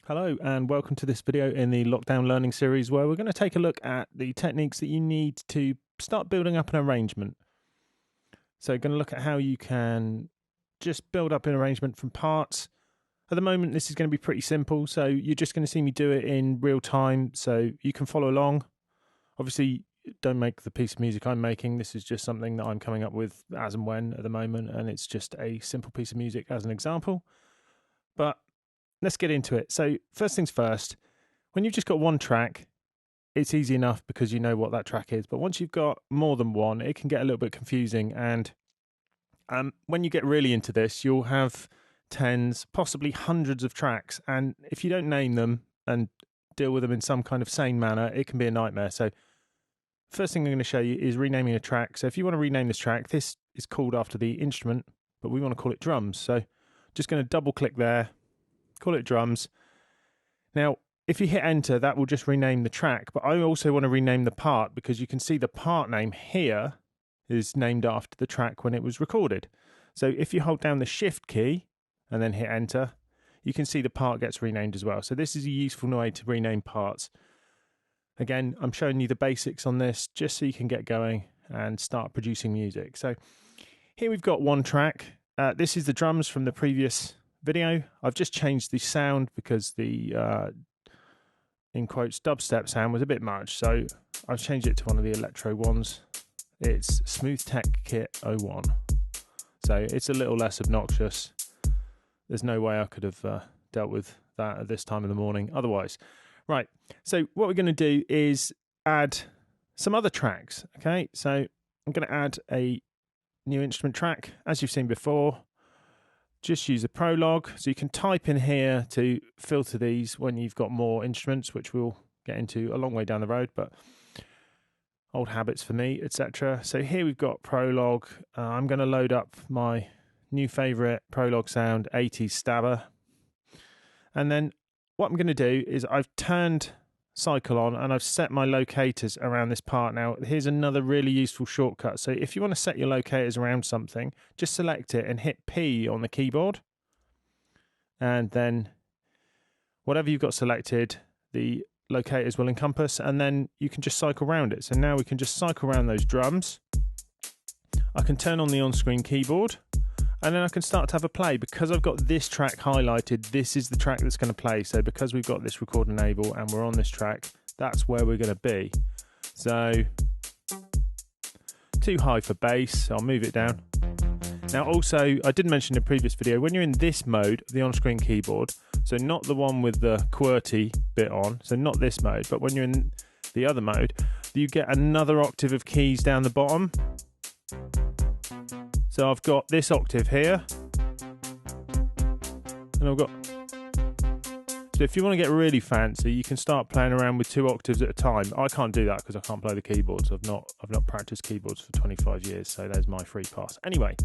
Hello and welcome to this video in the lockdown learning series where we're going to take a look at the techniques that you need to start building up an arrangement. So going to look at how you can just build up an arrangement from parts. At the moment this is going to be pretty simple, so you're just going to see me do it in real time so you can follow along. Obviously don't make the piece of music I'm making, this is just something that I'm coming up with as and when at the moment, and it's just a simple piece of music as an example. But let's get into it. So first things first, when you've just got one track, it's easy enough because you know what that track is. But once you've got more than one, it can get a little bit confusing. And when you get really into this, you'll have tens, possibly hundreds of tracks. And if you don't name them and deal with them in some kind of sane manner, it can be a nightmare. So first thing I'm going to show you is renaming a track. So if you want to rename this track, this is called after the instrument, but we want to call it drums. So just going to double click there. Call it drums. Now, if you hit enter, that will just rename the track, but I also want to rename the part because you can see the part name here is named after the track when it was recorded. So if you hold down the shift key and then hit enter, you can see the part gets renamed as well. So this is a useful way to rename parts. Again, I'm showing you the basics on this just so you can get going and start producing music. So here we've got one track. This is the drums from the previous video. I've just changed the sound because the in quotes dubstep sound was a bit much, so I've changed it to one of the electro ones. It's Smooth Tech Kit 01, so it's a little less obnoxious. There's no way I could have dealt with that at this time of the morning otherwise. Right, so what we're going to do is add some other tracks. Okay, so I'm going to add a new instrument track as you've seen before. Just use a prologue, so you can type in here to filter these when you've got more instruments, which we'll get into a long way down the road, but old habits for me, etc. So here we've got prologue. I'm going to load up my new favourite prologue sound, 80s stabber. And then what I'm going to do is I've turned cycle on and I've set my locators around this part. Now here's another really useful shortcut. So if you want to set your locators around something, just select it and hit P on the keyboard, and then whatever you've got selected the locators will encompass, and then you can just cycle around it. So now we can just cycle around those drums. I can turn on the on-screen keyboard and then I can start to have a play. Because I've got this track highlighted, this is the track that's going to play. So because we've got this record enable and we're on this track, that's where we're going to be. So too high for bass, so I'll move it down. Now also, I did mention in the previous video, when you're in this mode, the on-screen keyboard, so not the one with the QWERTY bit on, so not this mode, but when you're in the other mode, you get another octave of keys down the bottom. So I've got this octave here, and I've got, so if you want to get really fancy, you can start playing around with 2 octaves at a time. I can't do that because I can't play the keyboards. I've not practiced keyboards for 25 years, so there's my free pass. Anyway.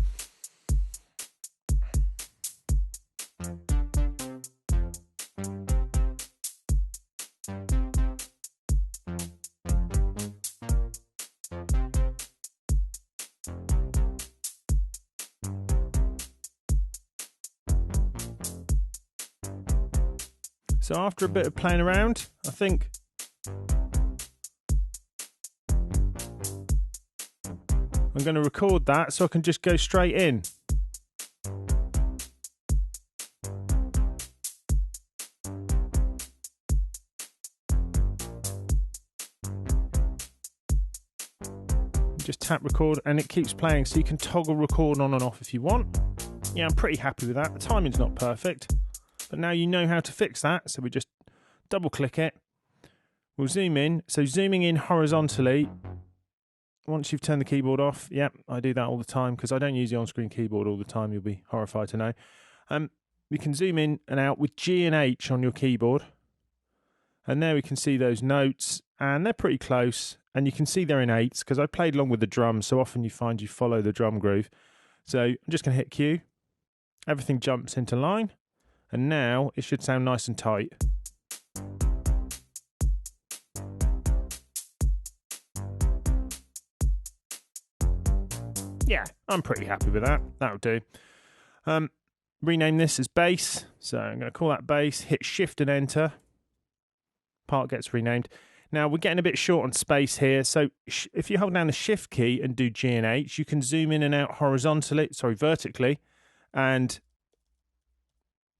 So after a bit of playing around, I think I'm going to record that so I can just go straight in. Just tap record and it keeps playing, so you can toggle record on and off if you want. Yeah, I'm pretty happy with that. The timing's not perfect, but now you know how to fix that. So we just double click it. We'll zoom in. So zooming in horizontally, once you've turned the keyboard off, yep, I do that all the time because I don't use the on-screen keyboard all the time. You'll be horrified to know. We can zoom in and out with G and H on your keyboard. And there we can see those notes, and they're pretty close. And you can see they're in 8s because I played along with the drums. So often you find you follow the drum groove. So I'm just going to hit Q. Everything jumps into line. And now it should sound nice and tight. Yeah, I'm pretty happy with that. That'll do. rename this as bass. So I'm going to call that bass, hit shift and enter. Part gets renamed. Now we're getting a bit short on space here. So if you hold down the shift key and do G and H, you can zoom in and out vertically, and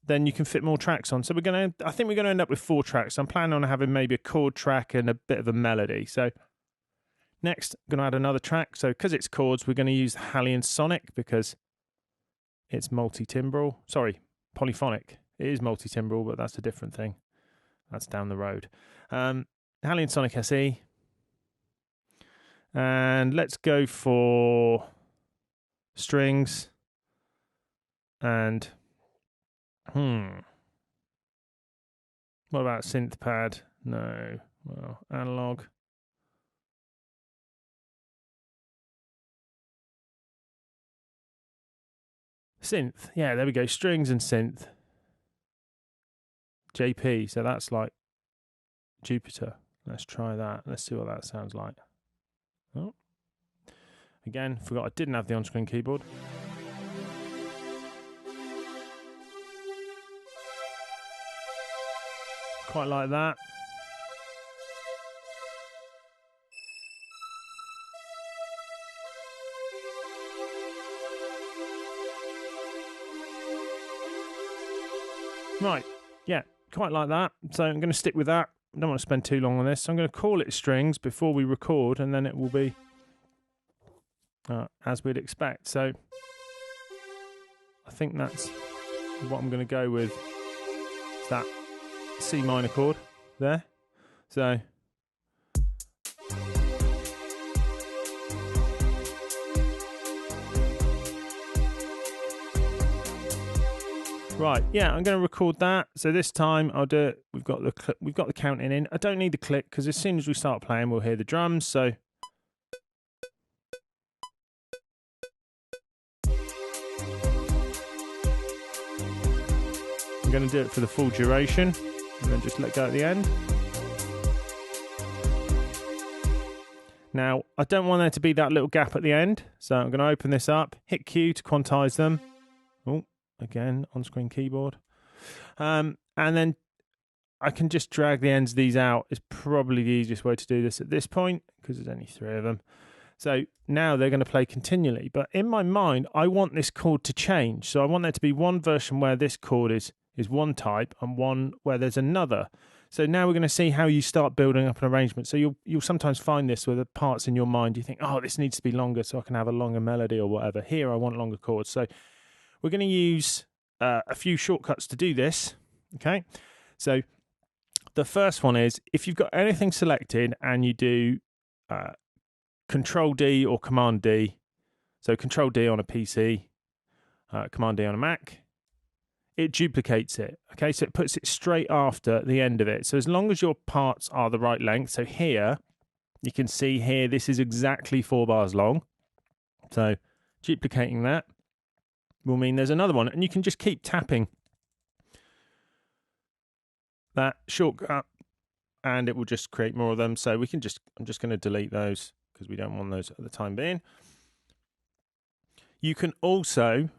then you can fit more tracks on. So I think we're going to end up with 4 tracks. I'm planning on having maybe a chord track and a bit of a melody. So next, I'm going to add another track. So because it's chords, we're going to use the Hallian Sonic because it's multi-timbral. Sorry, polyphonic. It is multi-timbral, but that's a different thing. That's down the road. Hallian Sonic SE. And let's go for strings and what about synth pad? No. Well, analog. Synth. Yeah, there we go. Strings and synth. JP. So that's like Jupiter. Let's try that. Let's see what that sounds like. Oh. Again, forgot I didn't have the on-screen keyboard. Quite like that. Right, yeah, quite like that. So I'm going to stick with that. I don't want to spend too long on this. So I'm going to call it strings before we record, and then it will be as we'd expect. So I think that's what I'm going to go with. It's that C minor chord there. So right, yeah, I'm going to record that. So this time I'll do it. We've got the counting in. I don't need the click because as soon as we start playing, we'll hear the drums. So I'm going to do it for the full duration and then just let go at the end. Now, I don't want there to be that little gap at the end, so I'm going to open this up, hit Q to quantize them. Oh, again, on-screen keyboard. And then I can just drag the ends of these out. It's probably the easiest way to do this at this point, because there's only 3 of them. So now they're going to play continually. But in my mind, I want this chord to change. So I want there to be one version where this chord is one type and one where there's another. So now we're going to see how you start building up an arrangement. So you'll sometimes find this with the parts in your mind. You think, oh, this needs to be longer so I can have a longer melody or whatever. Here, I want longer chords. So we're going to use a few shortcuts to do this. Okay. So the first one is if you've got anything selected and you do Control D or Command D. So Control D on a PC, Command D on a Mac. It duplicates it, okay? So it puts it straight after the end of it. So as long as your parts are the right length, so here, you can see here, this is exactly 4 bars long. So duplicating that will mean there's another one. And you can just keep tapping that shortcut and it will just create more of them. So we can I'm just going to delete those because we don't want those at the time being. You can also,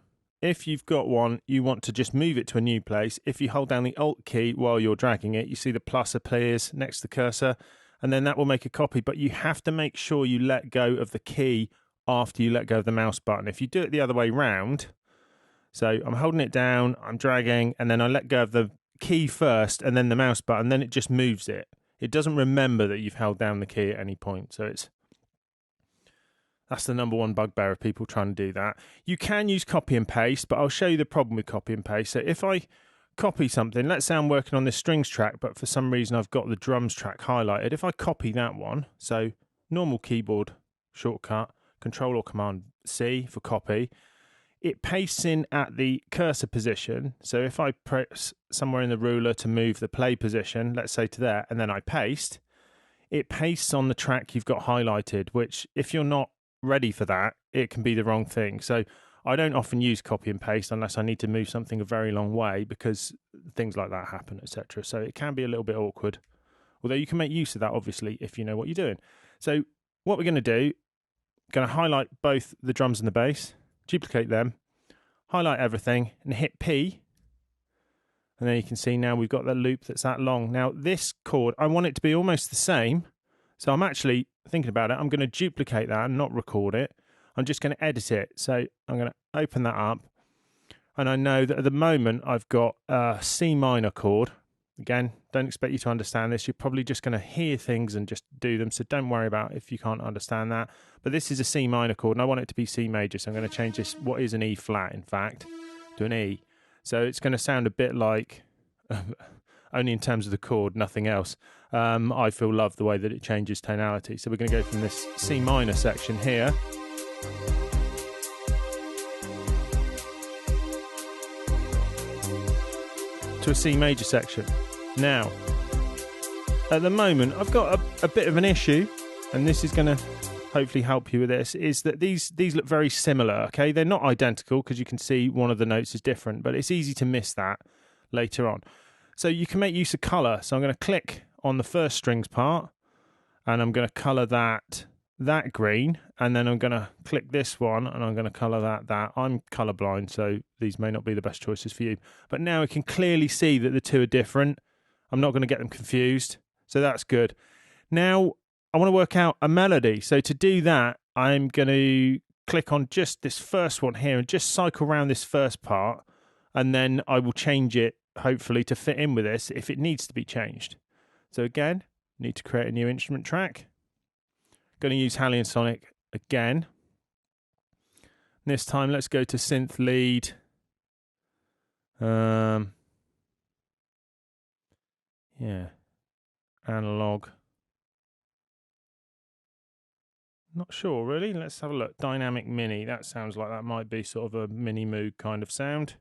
if you've got one, you want to just move it to a new place. If you hold down the Alt key while you're dragging it, you see the plus appears next to the cursor, and then that will make a copy. But you have to make sure you let go of the key after you let go of the mouse button. If you do it the other way round, so I'm holding it down, I'm dragging, and then I let go of the key first, and then the mouse button, then it just moves it. It doesn't remember that you've held down the key at any point. So that's the number one bugbear of people trying to do that. You can use copy and paste, but I'll show you the problem with copy and paste. So if I copy something, let's say I'm working on this strings track, but for some reason I've got the drums track highlighted. If I copy that one, so normal keyboard shortcut, Control or Command C for copy, it pastes in at the cursor position. So if I press somewhere in the ruler to move the play position, let's say to there, and then I paste, it pastes on the track you've got highlighted, which if you're not ready for that, it can be the wrong thing. So I don't often use copy and paste unless I need to move something a very long way because things like that happen, etc. So it can be a little bit awkward, although you can make use of that obviously if you know what you're doing. So what we're going to do, going to highlight both the drums and the bass, duplicate them, highlight everything and hit P. And then you can see now we've got the loop that's that long. Now this chord, I want it to be almost the same. So I'm actually thinking about it. I'm going to duplicate that and not record it. I'm just going to edit it. So I'm going to open that up. And I know that at the moment I've got a C minor chord. Again, don't expect you to understand this. You're probably just going to hear things and just do them. So don't worry about if you can't understand that. But this is a C minor chord and I want it to be C major. So I'm going to change this, what is an E flat in fact, to an E. So it's going to sound a bit like, only in terms of the chord, nothing else. I Feel Love, the way that it changes tonality. So we're going to go from this C minor section here to a C major section. Now, at the moment, I've got a bit of an issue, and this is going to hopefully help you with this, is that these look very similar, okay? They're not identical because you can see one of the notes is different, but it's easy to miss that later on. So you can make use of colour. So I'm going to click on the first strings part, and I'm going to colour that green, and then I'm going to click this one, and I'm going to colour that. I'm colourblind, so these may not be the best choices for you. But now I can clearly see that the two are different. I'm not going to get them confused, so that's good. Now, I want to work out a melody. So to do that, I'm going to click on just this first one here and just cycle around this first part, and then I will change it, hopefully, to fit in with this if it needs to be changed. So again, need to create a new instrument track. Going to use Hallion Sonic again. This time, let's go to synth lead. Yeah, analog. Not sure really. Let's have a look. Dynamic Mini. That sounds like that might be sort of a mini moog kind of sound.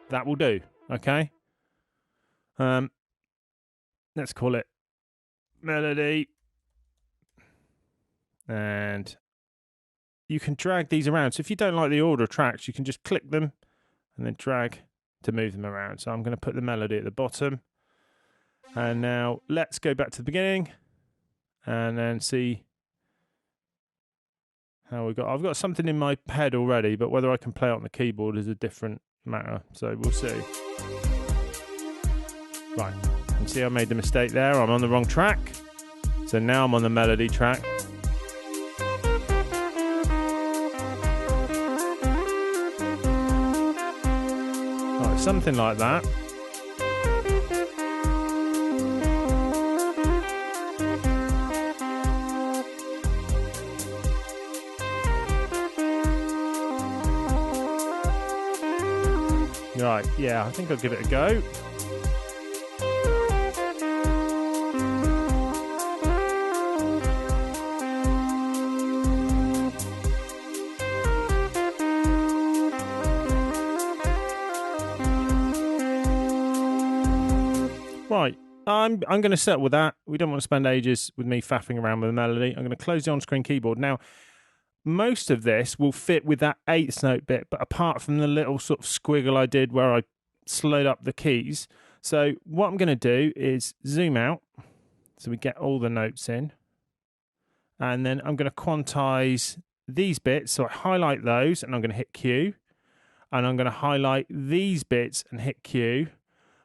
That will do. Okay. Let's call it melody. And you can drag these around. So if you don't like the order of tracks, you can just click them and then drag to move them around. So I'm going to put the melody at the bottom. And now let's go back to the beginning and then see how we got. I've got something in my head already, but whether I can play it on the keyboard is a different matter. So we'll see. Right. And see I made the mistake there. I'm on the wrong track. So now I'm on the melody track. Right, something like that. Right, yeah, I think I'll give it a go. Right, I'm going to settle with that. We don't want to spend ages with me faffing around with the melody. I'm going to close the on-screen keyboard. Now, most of this will fit with that eighth note bit, but apart from the little sort of squiggle I did where I slowed up the keys. So what I'm going to do is zoom out so we get all the notes in. And then I'm going to quantize these bits. So I highlight those and I'm going to hit Q. And I'm going to highlight these bits and hit Q.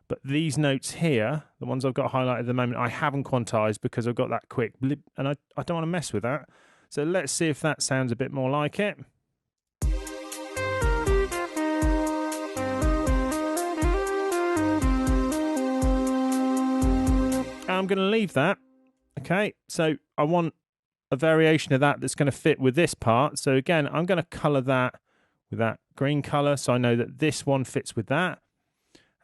But these notes here, the ones I've got highlighted at the moment, I haven't quantized because I've got that quick blip, and I don't want to mess with that. So let's see if that sounds a bit more like it. I'm going to leave that. Okay, so I want a variation of that that's going to fit with this part. So again, I'm going to colour that with that green colour so I know that this one fits with that.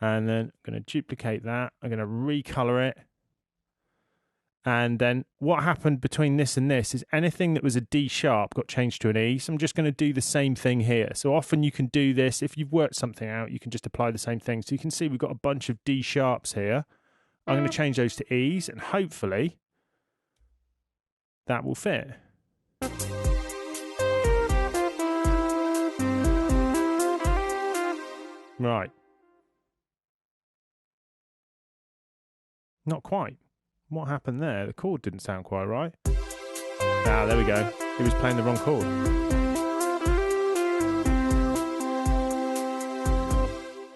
And then I'm going to duplicate that. I'm going to recolour it. And then what happened between this and this is anything that was a D sharp got changed to an E. So I'm just going to do the same thing here. So often you can do this. If you've worked something out, you can just apply the same thing. So you can see we've got a bunch of D sharps here. I'm going to change those to E's and hopefully that will fit. Right. Not quite. What happened there? The chord didn't sound quite right. Ah, there we go. He was playing the wrong chord.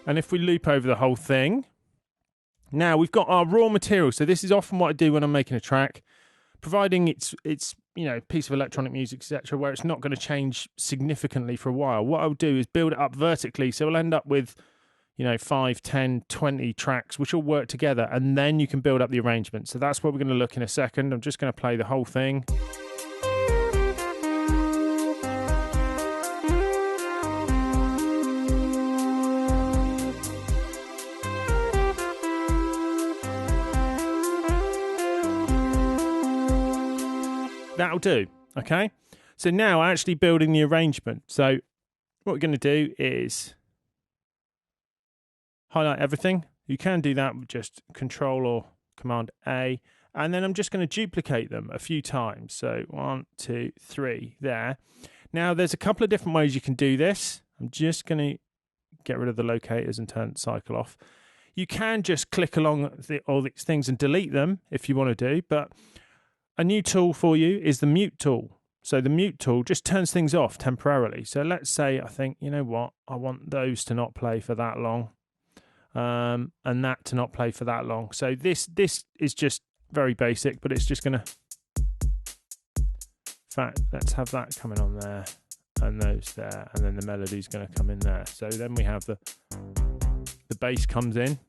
And if we loop over the whole thing, now we've got our raw material. So this is often what I do when I'm making a track, providing it's you know, piece of electronic music, etc., where it's not going to change significantly for a while. What I'll do is build it up vertically, so we'll end up with, you know, 5, 10, 20 tracks, which all work together, and then you can build up the arrangement. So that's what we're going to look in a second. I'm just going to play the whole thing. That'll do, okay? So now actually building the arrangement. So what we're going to do is highlight everything. You can do that with just Control or Command A, and then I'm just going to duplicate them a few times. So 1, 2, 3 there. Now there's a couple of different ways you can do this. I'm just going to get rid of the locators and turn cycle off. You can just click along all these things and delete them if you want to do, but a new tool for you is the mute tool. So the mute tool just turns things off temporarily. So let's say I think, you know what, I want those to not play for that long, and that to not play for that long. So this is just very basic, but it's just going to, in fact, let's have that coming on there, and those there, and then the melody's going to come in there. So then we have the bass comes in.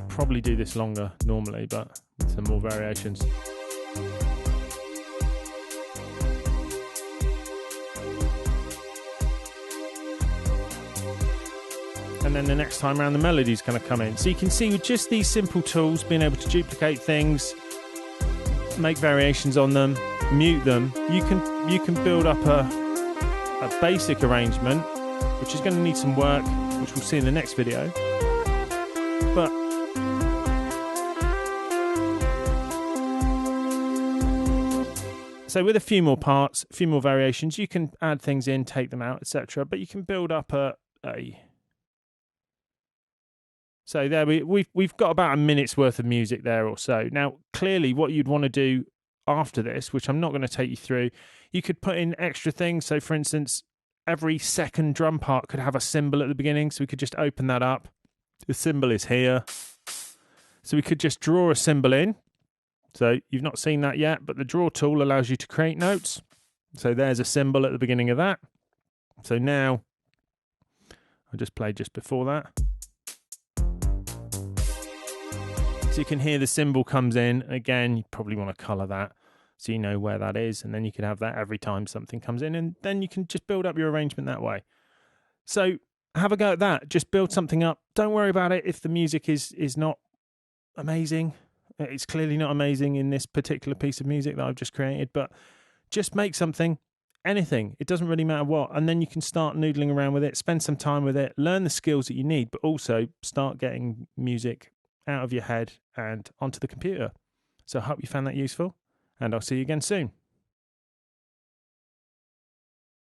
Probably do this longer normally, but with some more variations. And then the next time around the melody's going to come in. So you can see with just these simple tools, being able to duplicate things, make variations on them, mute them, you can build up a basic arrangement, which is going to need some work, which we'll see in the next video. But so with a few more parts, a few more variations, you can add things in, take them out, etc. But you can build up a so there we've got about a minute's worth of music there or so. Now, clearly what you'd want to do after this, which I'm not going to take you through, you could put in extra things. So for instance, every second drum part could have a cymbal at the beginning, so we could just open that up. The cymbal is here. So we could just draw a cymbal in. So you've not seen that yet, but the draw tool allows you to create notes. So there's a cymbal at the beginning of that. So now, I just played just before that. So you can hear the cymbal comes in. Again, you probably want to colour that so you know where that is. And then you can have that every time something comes in. And then you can just build up your arrangement that way. So have a go at that. Just build something up. Don't worry about it if the music is not amazing. It's clearly not amazing in this particular piece of music that I've just created, but just make something, anything. It doesn't really matter what. And then you can start noodling around with it, spend some time with it, learn the skills that you need, but also start getting music out of your head and onto the computer. So I hope you found that useful, and I'll see you again soon.